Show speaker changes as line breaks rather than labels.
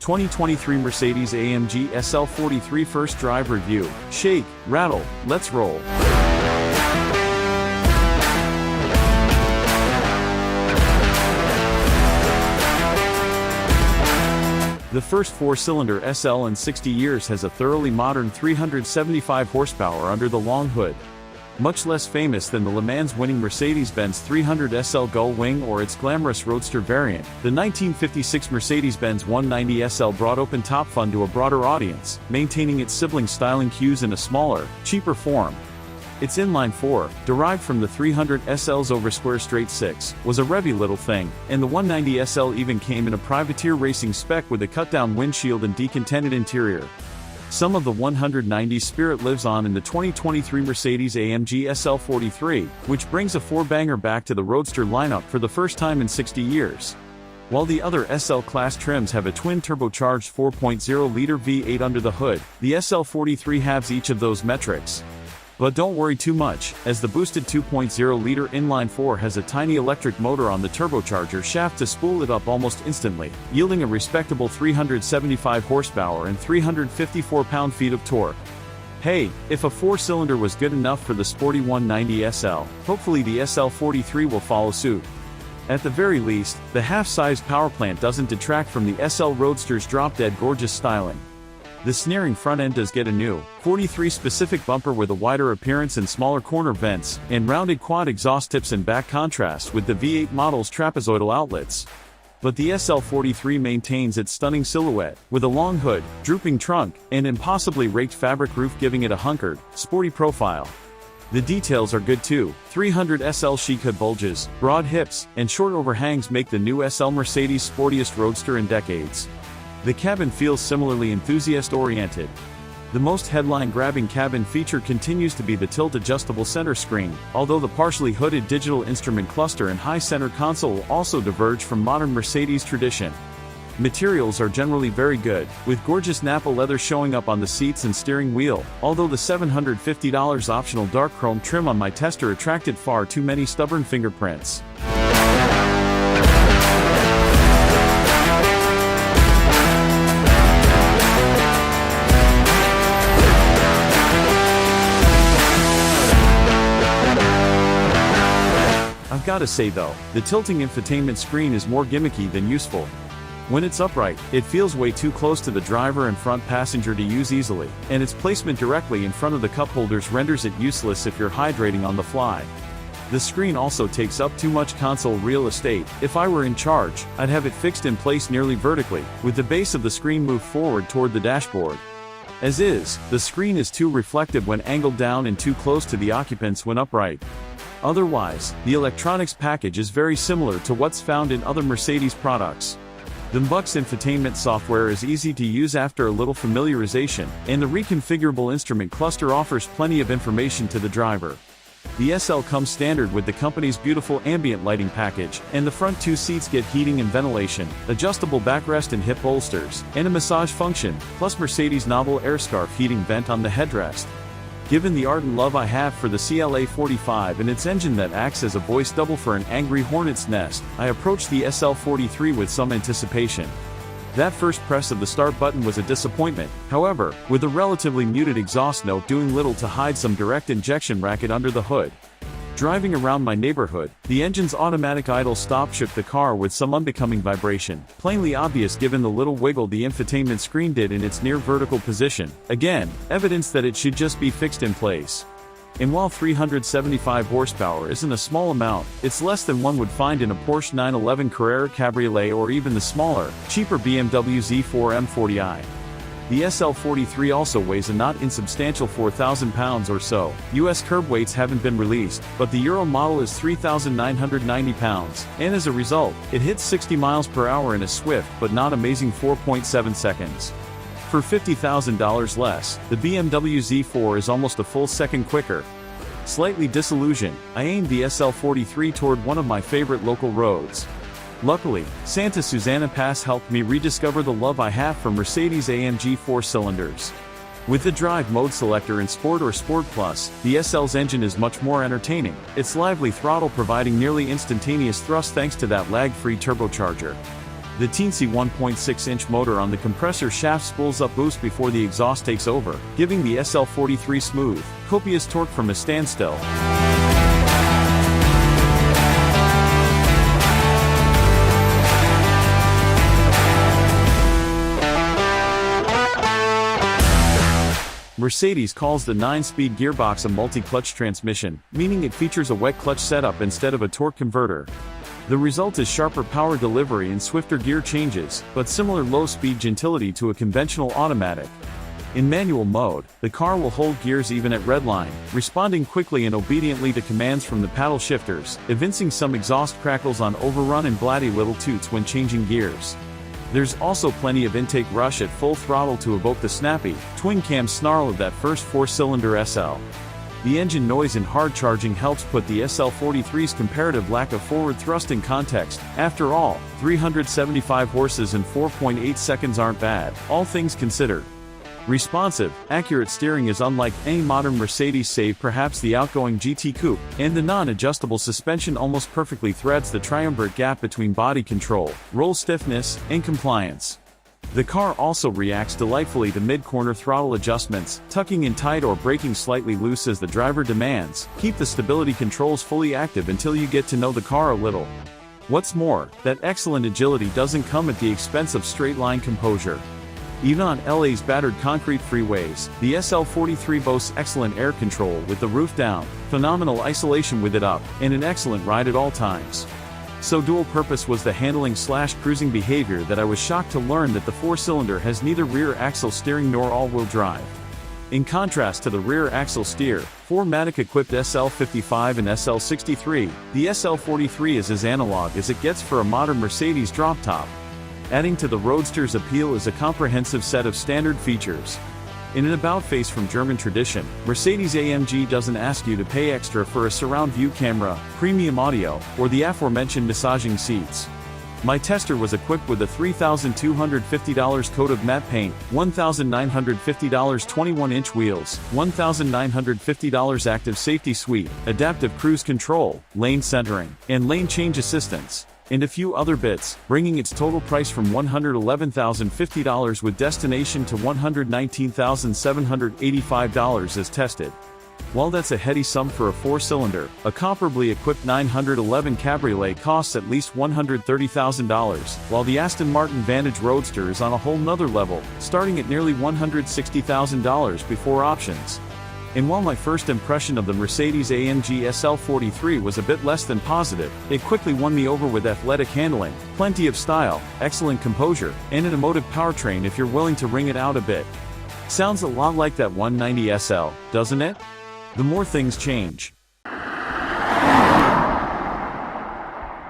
2023 Mercedes-AMG SL43 First Drive Review. Shake, rattle, let's roll. The first four-cylinder SL in 60 years has a thoroughly modern 375 horsepower under the long hood. Much less famous than the Le Mans winning Mercedes-Benz 300 SL Gull Wing or its glamorous roadster variant, the 1956 Mercedes-Benz 190 SL brought open-top fun to a broader audience, maintaining its sibling styling cues in a smaller, cheaper form. Its inline-4, derived from the 300 SL's over square straight 6, was a Revi little thing, and the 190 SL even came in a privateer racing spec with a cut-down windshield and decontented interior. Some of the 190's spirit lives on in the 2023 Mercedes-AMG SL43, which brings a four-banger back to the roadster lineup for the first time in 60 years. While the other SL class trims have a twin-turbocharged 4.0-liter V8 under the hood, the SL43 halves each of those metrics. But don't worry too much, as the boosted 2.0-liter inline-4 has a tiny electric motor on the turbocharger shaft to spool it up almost instantly, yielding a respectable 375 horsepower and 354 pound-feet of torque. Hey, if a four-cylinder was good enough for the sporty 190 SL, hopefully the SL43 will follow suit. At the very least, the half-sized powerplant doesn't detract from the SL Roadster's drop-dead gorgeous styling. The sneering front end does get a new 43 specific bumper with a wider appearance and smaller corner vents, and rounded quad exhaust tips in back contrast with the V8 model's trapezoidal outlets. But the SL43 maintains its stunning silhouette, with a long hood, drooping trunk, and impossibly raked fabric roof giving it a hunkered, sporty profile. The details are good too. 300 SL chic hood bulges, broad hips, and short overhangs make the new SL Mercedes sportiest roadster in decades. The cabin feels similarly enthusiast-oriented. The most headline-grabbing cabin feature continues to be the tilt-adjustable center screen, although the partially hooded digital instrument cluster and high center console also diverge from modern Mercedes tradition. Materials are generally very good, with gorgeous Napa leather showing up on the seats and steering wheel, although the $750 optional dark chrome trim on my tester attracted far too many stubborn fingerprints. I've gotta say though, the tilting infotainment screen is more gimmicky than useful. When it's upright, it feels way too close to the driver and front passenger to use easily, and its placement directly in front of the cup holders renders it useless if you're hydrating on the fly. The screen also takes up too much console real estate. If I were in charge, I'd have it fixed in place nearly vertically, with the base of the screen moved forward toward the dashboard. As is, the screen is too reflective when angled down and too close to the occupants when upright. Otherwise, the electronics package is very similar to what's found in other Mercedes products. The MBUX infotainment software is easy to use after a little familiarization, and the reconfigurable instrument cluster offers plenty of information to the driver. The SL comes standard with the company's beautiful ambient lighting package, and the front two seats get heating and ventilation, adjustable backrest and hip bolsters, and a massage function, plus Mercedes' novel air scarf heating vent on the headrest. Given the ardent love I have for the CLA45 and its engine that acts as a voice double for an angry hornet's nest, I approached the SL43 with some anticipation. That first press of the start button was a disappointment, however, with a relatively muted exhaust note doing little to hide some direct injection racket under the hood. Driving around my neighborhood, the engine's automatic idle stop shook the car with some unbecoming vibration, plainly obvious given the little wiggle the infotainment screen did in its near vertical position. Again, evidence that it should just be fixed in place. And while 375 horsepower isn't a small amount, it's less than one would find in a Porsche 911 Carrera Cabriolet or even the smaller, cheaper BMW Z4 M40i. The SL43 also weighs a not insubstantial 4,000 pounds or so. US curb weights haven't been released, but the Euro model is 3,990 pounds, and as a result, it hits 60 miles per hour in a swift but not amazing 4.7 seconds. For $50,000 less, the BMW Z4 is almost a full second quicker. Slightly disillusioned, I aimed the SL43 toward one of my favorite local roads. Luckily, Santa Susana Pass helped me rediscover the love I have for Mercedes-AMG four-cylinders. With the drive mode selector in Sport or Sport Plus, the SL's engine is much more entertaining, its lively throttle providing nearly instantaneous thrust thanks to that lag-free turbocharger. The teensy 1.6-inch motor on the compressor shaft spools up boost before the exhaust takes over, giving the SL43 smooth, copious torque from a standstill. Mercedes calls the 9-speed gearbox a multi-clutch transmission, meaning it features a wet clutch setup instead of a torque converter. The result is sharper power delivery and swifter gear changes, but similar low-speed gentility to a conventional automatic. In manual mode, the car will hold gears even at redline, responding quickly and obediently to commands from the paddle shifters, evincing some exhaust crackles on overrun and blatty little toots when changing gears. There's also plenty of intake rush at full throttle to evoke the snappy, twin-cam snarl of that first 4-cylinder SL. The engine noise and hard charging helps put the SL43's comparative lack of forward thrust in context. After all, 375 horses and 4.8 seconds aren't bad, all things considered. Responsive, accurate steering is unlike any modern Mercedes save perhaps the outgoing GT Coupe, and the non-adjustable suspension almost perfectly threads the triumvirate gap between body control, roll stiffness, and compliance. The car also reacts delightfully to mid-corner throttle adjustments, tucking in tight or braking slightly loose as the driver demands. Keep the stability controls fully active until you get to know the car a little. What's more, that excellent agility doesn't come at the expense of straight-line composure. Even on LA's battered concrete freeways, the SL43 boasts excellent air control with the roof down, phenomenal isolation with it up, and an excellent ride at all times. So dual-purpose was the handling/cruising behavior that I was shocked to learn that the 4-cylinder has neither rear axle steering nor all-wheel drive. In contrast to the rear axle steer, 4MATIC-equipped SL55 and SL63, the SL43 is as analog as it gets for a modern Mercedes drop-top. Adding to the Roadster's appeal is a comprehensive set of standard features. In an about-face from German tradition, Mercedes-Amg doesn't ask you to pay extra for a surround view camera, premium audio, or the aforementioned massaging seats. My tester was equipped with a $3,250 coat of matte paint, $1,950 21-inch wheels, $1,950 active safety suite, adaptive cruise control, lane centering, and lane change assistance, and a few other bits, bringing its total price from $111,050 with destination to $119,785 as tested. While that's a heady sum for a 4-cylinder, a comparably equipped 911 Cabriolet costs at least $130,000, while the Aston Martin Vantage Roadster is on a whole nother level, starting at nearly $160,000 before options. And while my first impression of the Mercedes-Amg SL43 was a bit less than positive, it quickly won me over with athletic handling, plenty of style, excellent composure, and an emotive powertrain if you're willing to wring it out a bit. Sounds a lot like that 190 SL, doesn't it? The more things change,